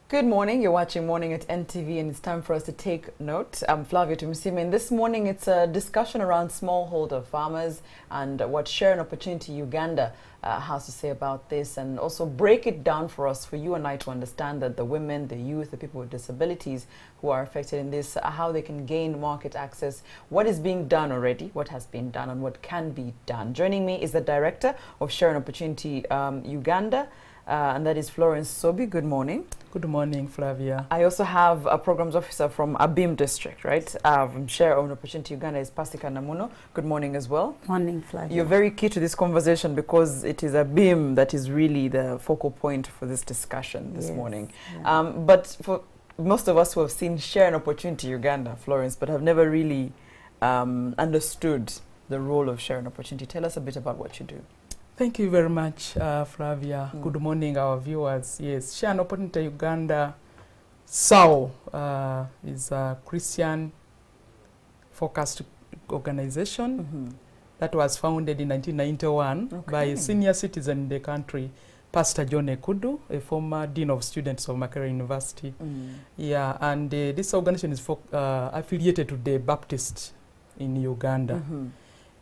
Good morning. You're watching Morning at NTV, and it's time for us to take note. I'm Flavia Tumusime, and this morning it's a discussion around smallholder farmers and what Sharing Opportunity Uganda has to say about this, and also break it down for us, for you and I, to understand that the women, the youth, the people with disabilities who are affected in this, how they can gain market access, what is being done already, what has been done, and what can be done. Joining me is the Director of Sharing Opportunity Uganda, and that is Florence Sobi. Good morning. Good morning, Flavia. I also have a programs officer from Abim district, right? From Sharing Opportunity Uganda is Pasika Namuno. Good morning as well. Morning, Flavia. You're very key to this conversation because it is Abim that is really the focal point for this discussion this morning. Yeah. But for most of us who have seen Sharing Opportunity Uganda, Florence, but have never really understood the role of Sharing Opportunity, tell us a bit about what you do. Thank you very much, Flavia. Good morning, our viewers. Yes, Sharing Opportunity Uganda, SAO, is a Christian-focused organization that was founded in 1991 by a senior citizen in the country, Pastor John Ekudu, a former Dean of Students of Makerere University. Yeah, and this organization is affiliated to the Baptist in Uganda.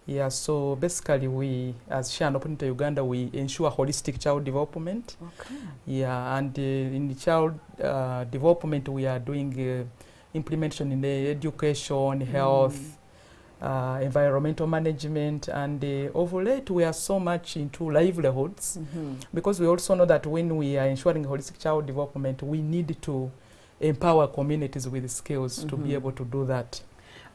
Yeah, so basically we, as Sharing Opportunity Uganda, we ensure holistic child development. Yeah, and in the child development, we are doing implementation in the education, health, environmental management, and of late we are so much into livelihoods because we also know that when we are ensuring holistic child development, we need to empower communities with skills to be able to do that.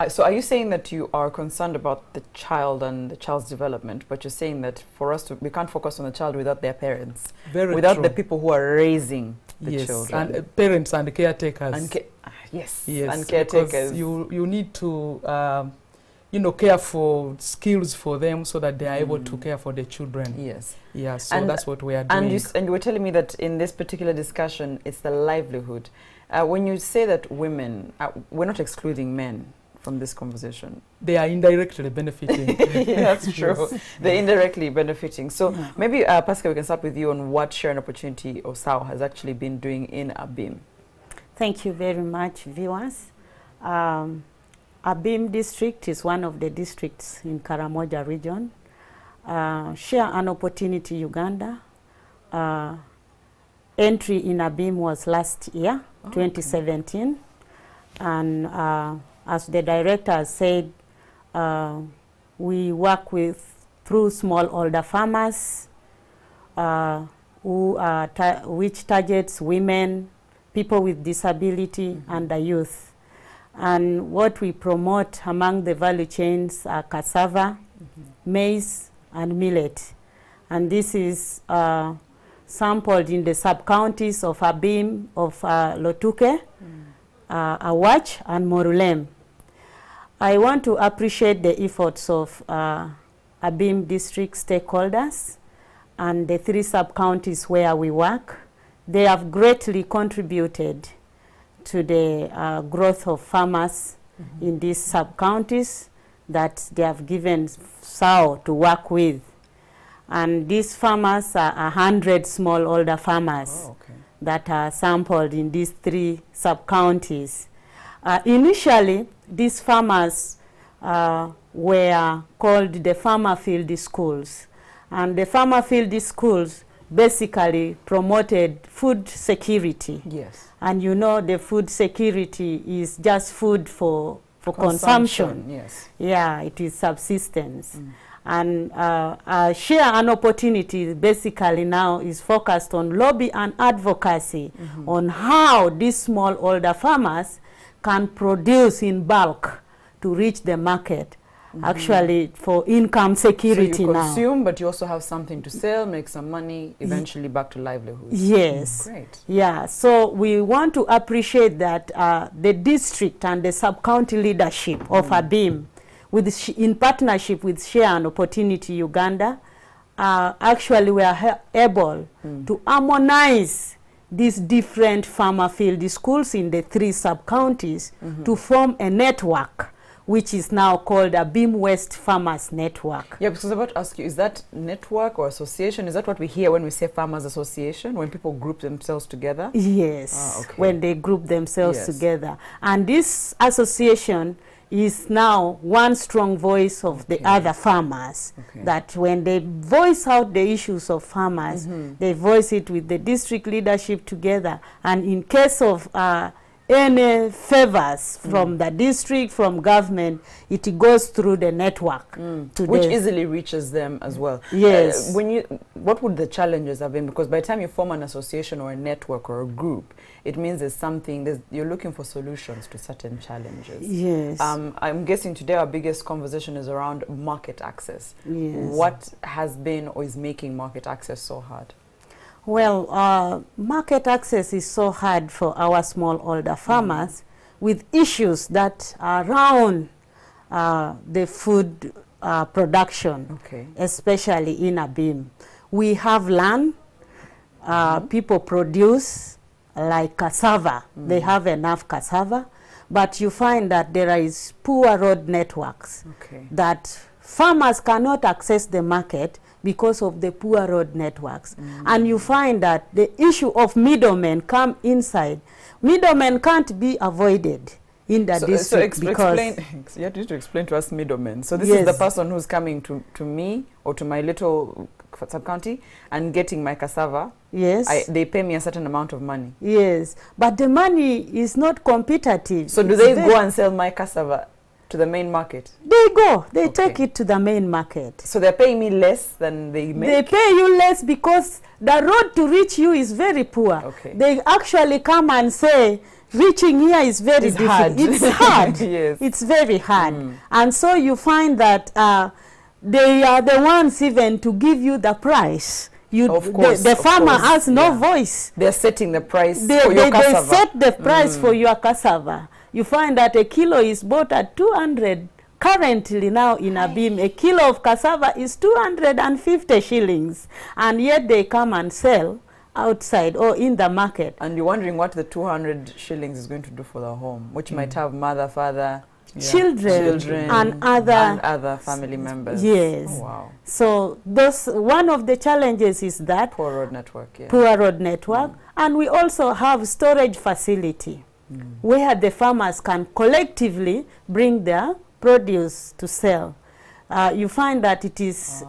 So are you saying that you are concerned about the child and the child's development, but you're saying that for us to, we can't focus on the child without their parents, without the people who are raising the children? And parents and caretakers. And and caretakers. You need to, you know, care for skills for them so that they are able to care for the children. Yes. Yeah, so that's what we are doing. And you were telling me that in this particular discussion, it's the livelihood. When you say that women, we're not excluding men from this conversation. They are indirectly benefiting. That's true. Yes. They're indirectly benefiting. So maybe, Pascal, we can start with you on what Sharing Opportunity or SAO has actually been doing in Abim. Thank you very much, viewers. Abim district is one of the districts in Karamoja region. Sharing Opportunity Uganda. Entry in Abim was last year, 2017. And as the director said, we work through smallholder farmers, which targets women, people with disability, and the youth. And what we promote among the value chains are cassava, maize, and millet. And this is sampled in the sub-counties of Abim, of Lotuke, Awach, and Morulem. I want to appreciate the efforts of Abim district stakeholders and the 3 sub-counties where we work. They have greatly contributed to the growth of farmers in these sub-counties that they have given SAO to work with. And these farmers are 100 smallholder farmers that are sampled in these 3 sub-counties. Initially, these farmers were called the farmer field schools. And the farmer field schools basically promoted food security. Yes. And you know the food security is just food for consumption. Yes. Yeah, it is subsistence. And Sharing Opportunity basically now is focused on lobby and advocacy on how these smallholder farmers can produce in bulk to reach the market, actually for income security now. So you consume, but you also have something to sell, make some money, eventually back to livelihood. Yes. Great. Yeah, so we want to appreciate that the district and the sub-county leadership of Abim, in partnership with Sharing Opportunity Uganda, actually we are able to harmonize these different farmer field schools in the 3 sub-counties to form a network which is now called a Beam West Farmers Network. Yeah, because I was about to ask you, is that network or association, is that what we hear when we say Farmers Association, when people group themselves together? Yes, okay. when they group themselves together. And this association is now one strong voice of the other farmers, that when they voice out the issues of farmers, they voice it with the district leadership together, and in case of any favors from the district, from government, it goes through the network. Which easily reaches them as well. Yes. What would the challenges have been? Because by the time you form an association or a network or a group, it means there's something, you're looking for solutions to certain challenges. Yes. I'm guessing today our biggest conversation is around market access. Yes. What has been or is making market access so hard? Well, market access is so hard for our smallholder farmers with issues that are around the food production, especially in Abim. We have land, people produce like cassava. They have enough cassava, but you find that there is poor road networks, that farmers cannot access the market because of the poor road networks. And you find that the issue of middlemen come inside. Middlemen can't be avoided in the district because... You have to explain to us middlemen. So this is the person who's coming to me or to my little sub-county and getting my cassava. Yes. They pay me a certain amount of money. Yes, but the money is not competitive. So do they go and sell my cassava to the main market? They go. They take it to the main market. So they're paying me less than they make? They pay you less because the road to reach you is very poor. They actually come and say, reaching here is very difficult. It's hard. Yes. It's very hard. And so you find that they are the ones even to give you the price. The farmer has no voice. They're setting the price for your cassava. They set the price for your cassava. You find that a kilo is bought at 200. Currently now in Abim, a kilo of cassava is 250 shillings. And yet they come and sell outside or in the market. And you're wondering what the 200 shillings is going to do for the home, which might have mother, father, children and other family members. Yes. Oh, wow. So one of the challenges is that poor road network. Poor road network. And we also have storage facility where the farmers can collectively bring their produce to sell. You find that it is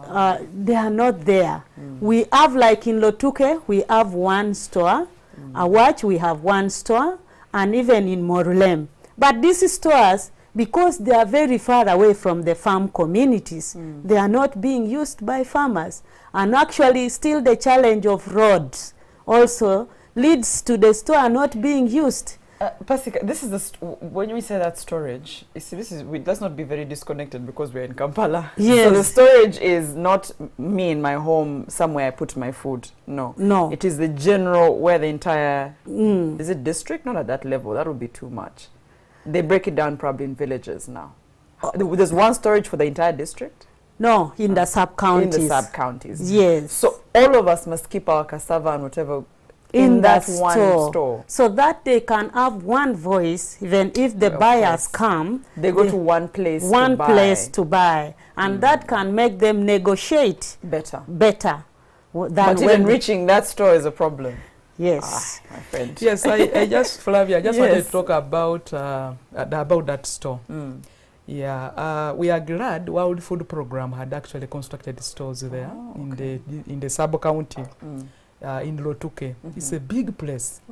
they are not there. We have, like in Lotuke, we have one store. Awach, we have one store, and even in Morulem. But these stores, because they are very far away from the farm communities, they are not being used by farmers. And actually still the challenge of roads also leads to the store not being used. Pasika, this is when we say that storage, you see, let's not be very disconnected because we're in Kampala. Yes. So the storage is not me in my home somewhere I put my food. No. No. It is the general where the entire, is it district? Not at that level. That would be too much. They break it down probably in villages now. There's one storage for the entire district? No, in the sub-counties. In the sub-counties. Yes. So all of us must keep our cassava and whatever in that one store. So that they can have one voice, even if the buyers come. They go to one place to buy. And that can make them negotiate better. But even reaching that store is a problem. Yes. My friend. Yes, Flavia, I just wanted to talk about that store. Yeah, we are glad World Food Program had actually constructed stores there in the sub-county. In Lotuke. It's a big place.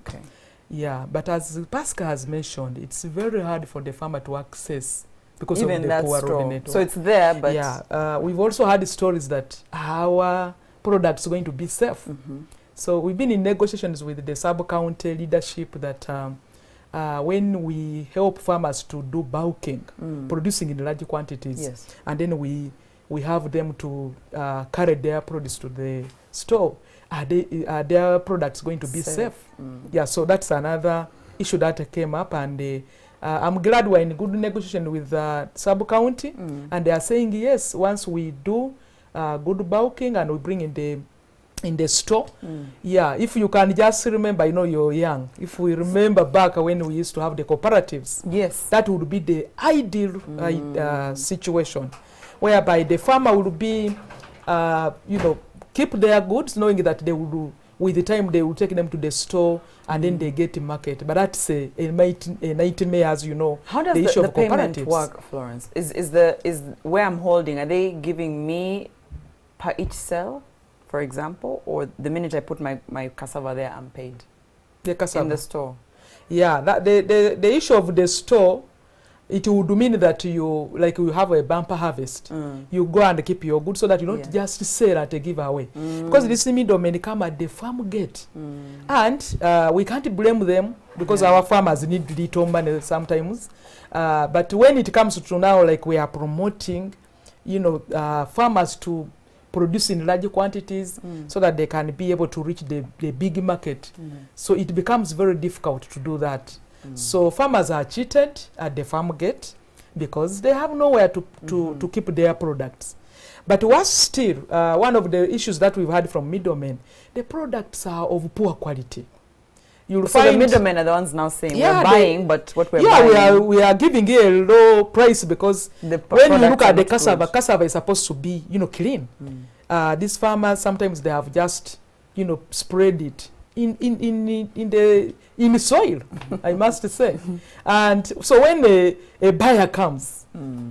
Yeah, but as Pascal has mentioned, it's very hard for the farmer to access because even of the poor road network. So it's there, but... Yeah, we've also had stories that our products are going to be safe. So we've been in negotiations with the sub-county leadership that when we help farmers to do bulking, producing in large quantities, and then we have them to carry their produce to the store, are their products going to be safe? Yeah, so that's another issue that came up, and I'm glad we're in good negotiation with sub-county, and they are saying yes, once we do good bulking and we bring in the in the store. Yeah, if you can just remember, you know, you're young. If we remember back when we used to have the cooperatives, yes, that would be the ideal situation, whereby the farmer would be, you know, keep their goods, knowing that they will, with the time, they will take them to the store and then they get to market. But that's a nightmare, as you know. How does the payment work, Florence? Is where I'm holding, are they giving me per each cell, for example, or the minute I put my cassava there, I'm paid? The cassava in the store. Yeah, that the issue of the store, it would mean that you, like, you have a bumper harvest. You go and keep your goods so that you don't just sell at a giveaway. Because this middlemen come at the farm gate. And we can't blame them, because our farmers need little money sometimes. But when it comes to now, like, we are promoting, you know, farmers to produce in large quantities so that they can be able to reach the big market. So it becomes very difficult to do that. So farmers are cheated at the farm gate because they have nowhere to keep their products. But what's still one of the issues that we've had from middlemen, the products are of poor quality. You'll find the middlemen are the ones now saying we're buying, but what we're buying... Yeah, we are giving a low price because when you look at the cassava is supposed to be, you know, clean. These farmers, sometimes they have just, you know, spread it in the soil, I must say. And so when a buyer comes,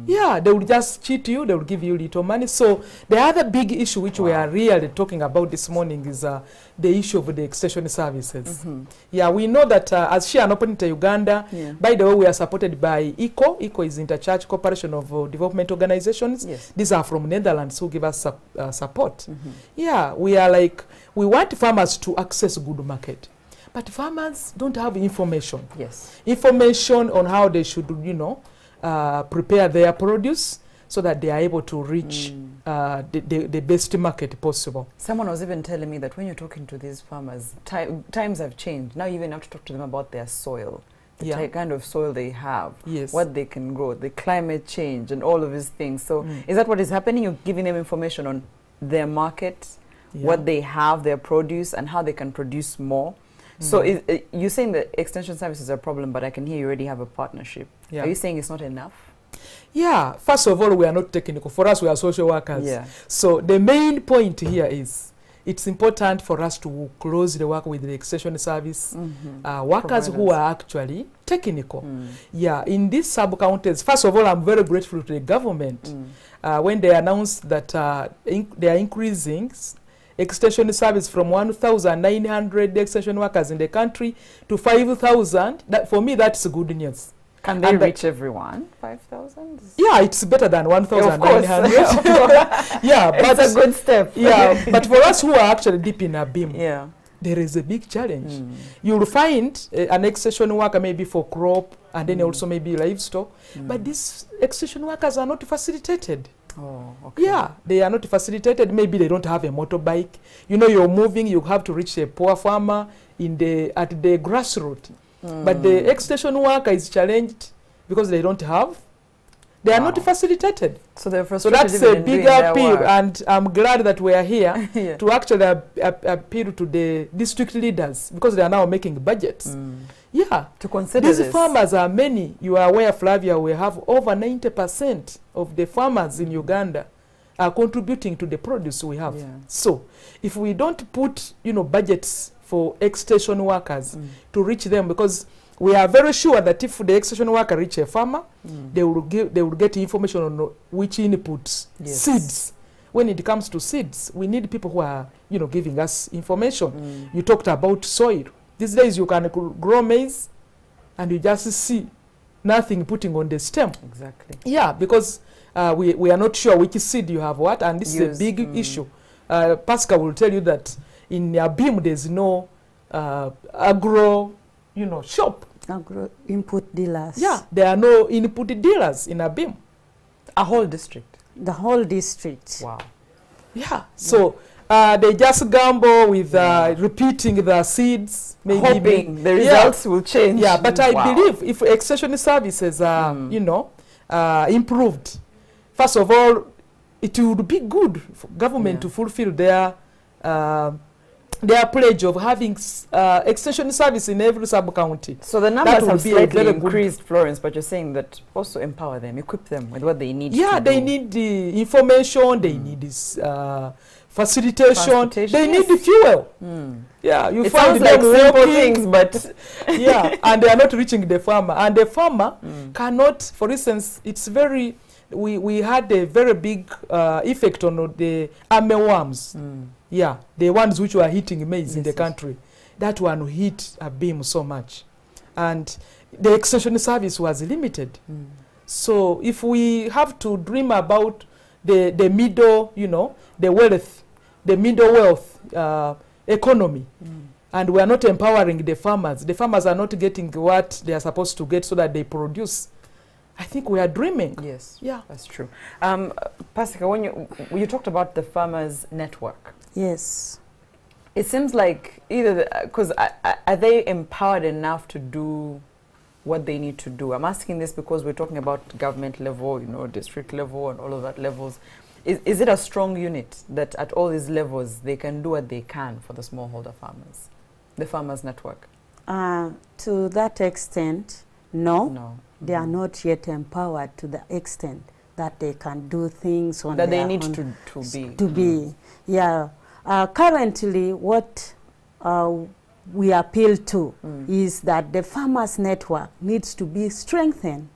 yeah, they will just cheat you, they will give you little money. So the other big issue which we are really talking about this morning is the issue of the extension services. Yeah, we know that as Sharing Opportunity Uganda, by the way, we are supported by ECO. ECO is Interchurch Corporation of Development Organizations. These are from Netherlands who give us support. Yeah, we are like, we want farmers to access good market. But farmers don't have information. Information on how they should, you know, prepare their produce so that they are able to reach the best market possible. Someone was even telling me that when you're talking to these farmers, times have changed. Now you even have to talk to them about their soil, the kind of soil they have, what they can grow, the climate change, and all of these things. So is that what is happening? You're giving them information on their market, what they have, their produce, and how they can produce more. So you're saying that extension services are a problem, but I can hear you already have a partnership. Are you saying it's not enough? Yeah, first of all, we are not technical. For us, we are social workers. So the main point here is it's important for us to closely work with the extension service workers who are actually technical. Yeah, in these sub-counties, first of all, I'm very grateful to the government when they announced that they are increasing extension service from 1,900 extension workers in the country to 5,000. That, for me, that's good news. Can they reach everyone? 5,000? Yeah, it's better than 1,900. Yeah, but it's a good step. Yeah, but for us who are actually deep in a beam, there is a big challenge. You'll find an extension worker maybe for crop and then also maybe livestock, but these extension workers are not facilitated. Yeah, they are not facilitated. Maybe they don't have a motorbike. You know, you're moving, you have to reach a poor farmer at the grassroots. But the extension worker is challenged because they don't have. They are not facilitated. So they're frustrated. So that's a bigger appeal, and I'm glad that we are here to actually appeal to the district leaders because they are now making budgets. Yeah, to consider these farmers are many. You are aware, Flavia, we have over 90% of the farmers in Uganda are contributing to the produce we have. So if we don't put, you know, budgets for extension workers to reach them, because we are very sure that if the extension worker reach a farmer, they will get information on which inputs, seeds. When it comes to seeds, we need people who are, you know, giving us information. You talked about soil. These days you can grow maize and you just see nothing putting on the stem. Yeah, because we are not sure which seed you have what, and this is a big issue. Pascal will tell you that in Abim there's no agro, you know, shop. Agro input dealers. Yeah, there are no input dealers in Abim. A whole district. The whole district. Wow. Yeah. So they just gamble with repeating the seeds, maybe hoping the results will change. Yeah, but I believe if extension services are, you know, improved, first of all, it would be good for government to fulfill their their pledge of having extension service in every sub-county. So the numbers have slightly increased, Florence, but you're saying that also empower them, equip them with what they need. Yeah, they need the information, they need this facilitation, they need the fuel. Yeah, you find like simple working, things, but yeah, and they are not reaching the farmer. And the farmer cannot, for instance, it's very, we had a very big effect on the armyworms. Yeah, the ones which were hitting maize in the country. That one hit a beam so much. And the extension service was limited. So if we have to dream about the middle, you know, the wealth, the middle wealth economy, and we are not empowering the farmers are not getting what they are supposed to get so that they produce, I think we are dreaming. Yes, yeah, that's true. Pasika, when you talked about the farmers network. Yes. It seems like either, because are they empowered enough to do what they need to do? I'm asking this because we're talking about government level, you know, district level and all of that levels. Is it a strong unit that at all these levels they can do what they can for the smallholder farmers, the farmers network? To that extent, no. No. They are not yet empowered to the extent that they can do things on that their they need own to be. Yeah. Currently, what we appeal to is that the farmers network needs to be strengthened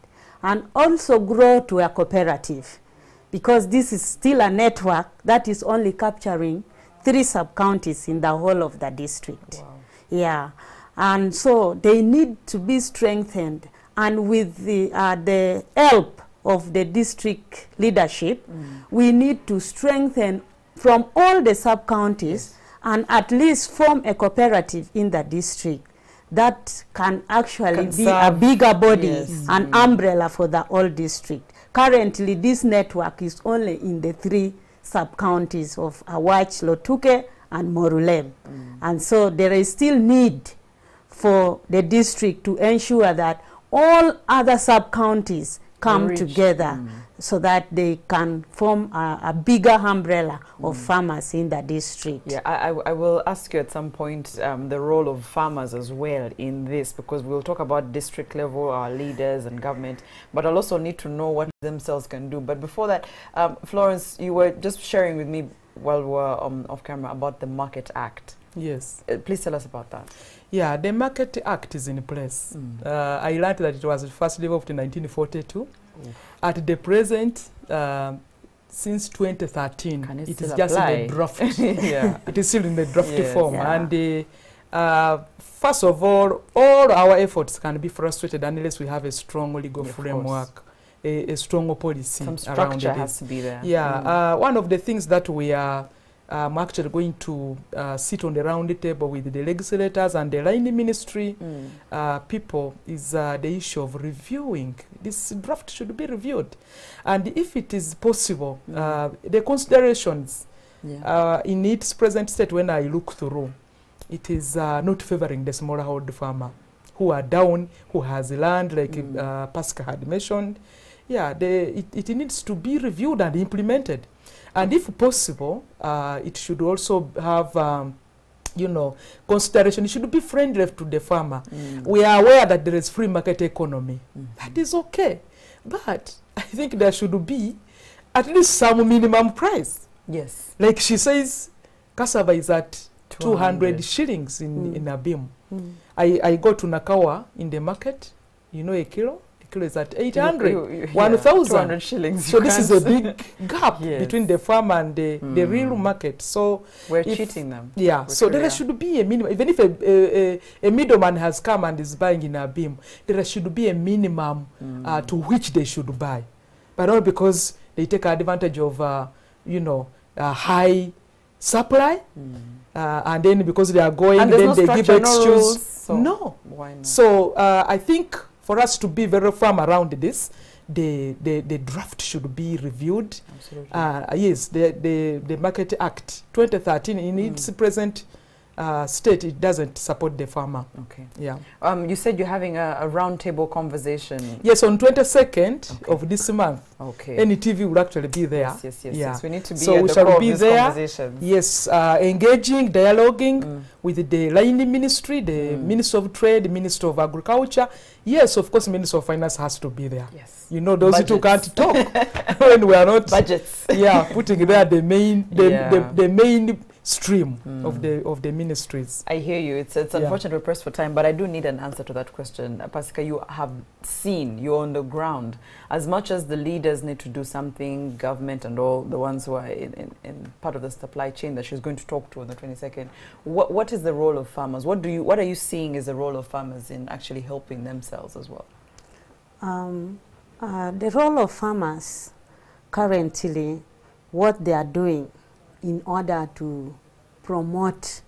and also grow to a cooperative, because this is still a network that is only capturing 3 sub-counties in the whole of the district. Wow. Yeah, and so they need to be strengthened, and with the help of the district leadership, we need to strengthen from all the sub-counties and at least form a cooperative in the district that can actually be a bigger body, an umbrella for the whole district. Currently, this network is only in the 3 sub-counties of Awach, Lotuke, and Morulem. And so there is still need for the district to ensure that all other sub-counties come together so that they can form a bigger umbrella of farmers in the district. Yeah, I will ask you at some point the role of farmers as well in this, because we'll talk about district level, our leaders and government, but I'll also need to know what themselves can do. But before that, Florence, you were just sharing with me while we were off camera about the Market Act. Yes. Please tell us about that. Yeah, the Market Act is in place. I learned that it was first developed in 1942. At the present, since 2013, it is just in the draft. Yeah. It is still in the draft form. Yeah. And first of all our efforts can be frustrated unless we have a strong legal framework, a strong policy. Some structure has to be there. Yeah. One of the things that we are actually going to sit on the round table with the legislators and the line ministry people is the issue of reviewing. This draft should be reviewed. And if it is possible, the considerations in its present state, when I look through, it is not favoring the smallholder farmer who are down, who has land, like Pascal had mentioned. Yeah, it needs to be reviewed and implemented. And if possible, it should also have, you know, consideration. It should be friendly to the farmer. We are aware that there is free market economy. That is okay. But I think there should be at least some minimum price. Yes. Like she says, cassava is at 200 shillings in Abim. I go to Nakawa in the market, you know, a kilo is at 800, 1,000. 200 shillings. So this is a big gap between the farmer and the real market. So we're cheating them. Yeah. So there should be a minimum. Even if a middleman has come and is buying in a beam, there should be a minimum to which they should buy, but not because they take advantage of you know, high supply, and then because they are going, and then they give excuse. So no. Why not? So I think, for us to be very firm around this, the draft should be reviewed. Absolutely. Yes, the Market Act 2013 in its present state, it doesn't support the farmer. Okay. Yeah. You said you're having a roundtable conversation. Yes, on 22nd of this month. Okay. NTV will actually be there. Yes. Yeah. We need to be so at we the shall core be of these there. conversations. Yes, engaging, dialoguing with the line ministry, the Minister of Trade, Minister of Agriculture. Yes, of course, Minister of Finance has to be there. Yes. You know, those Budgets. two can't talk when we are not. Budgets. Yeah, putting there the main, the main stream of the ministries. I hear you. It's unfortunate we're pressed for time, but I do need an answer to that question. Pasika, you have seen, you're on the ground. As much as the leaders need to do something, government and all the ones who are in part of the supply chain that she's going to talk to on the 22nd, what is the role of farmers? What are you seeing is the role of farmers in actually helping themselves as well? The role of farmers currently, what they are doing in order to promote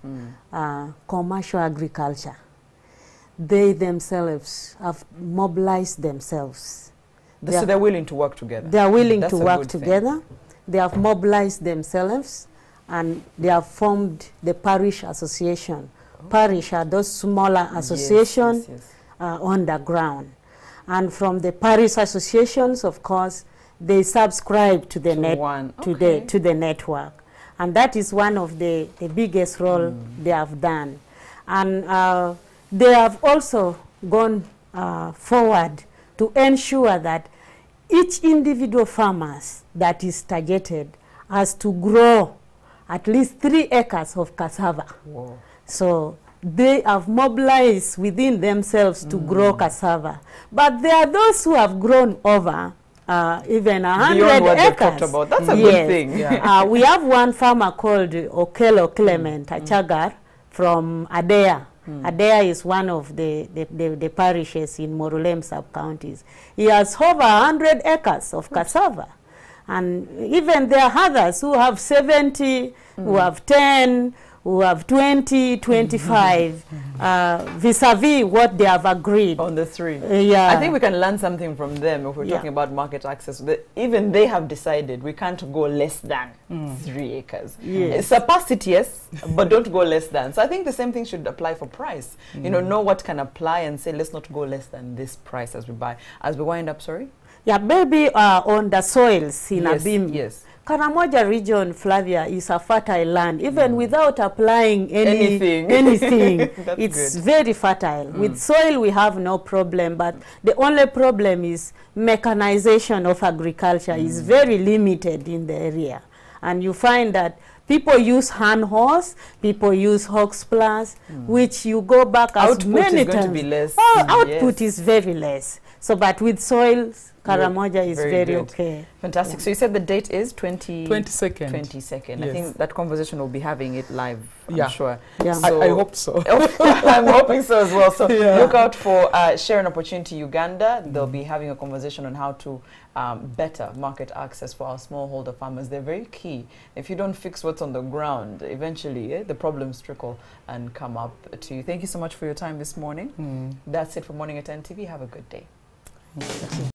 commercial agriculture, they themselves have mobilized themselves. So they're willing to work together. They are willing to work together. They have mobilized themselves and they have formed the Parish Association. Parish are those smaller associations on the ground. And from the Parish Associations, of course, they subscribe to the to the network. And that is one of the biggest role they have done. And they have also gone forward to ensure that each individual farmers that is targeted has to grow at least 3 acres of cassava. Whoa. So they have mobilized within themselves to grow cassava. But there are those who have grown over even 100 acres. That's a good thing. Yeah. We have one farmer called Okelo Clement Achagar from Adea. Adea is one of the parishes in Morulem sub-counties. He has over 100 acres of cassava. And even there are others who have 70, who have 10, who have 20, 25, vis-a-vis what they have agreed. On the 3. Yeah. I think we can learn something from them if we're talking about market access. Even they have decided we can't go less than 3 acres. Yes. Surpass it, yes, but don't go less than. So I think the same thing should apply for price. You know what can apply and say, let's not go less than this price as we buy. As we wind up, sorry? Yeah, maybe on the soils in Abim. Yes. Karamoja region, Flavia, is a fertile land. Even without applying anything, it's very fertile. With soil, we have no problem, but the only problem is mechanization of agriculture is very limited in the area. And you find that people use hand horse, people use hogs plus, which you go back as many times. Output is going to be less. Output is very less. So, but with soils, Karamoja is very okay. Fantastic. So you said the date is 22nd. 22nd. Yes. I think that conversation will be having it live, I'm sure. Yeah. So I hope so. I'm hoping so as well. So look out for Sharing Opportunity Uganda. They'll be having a conversation on how to better market access for our smallholder farmers. They're very key. If you don't fix what's on the ground, eventually the problems trickle and come up to you. Thank you so much for your time this morning. That's it for Morning at NTV. Have a good day.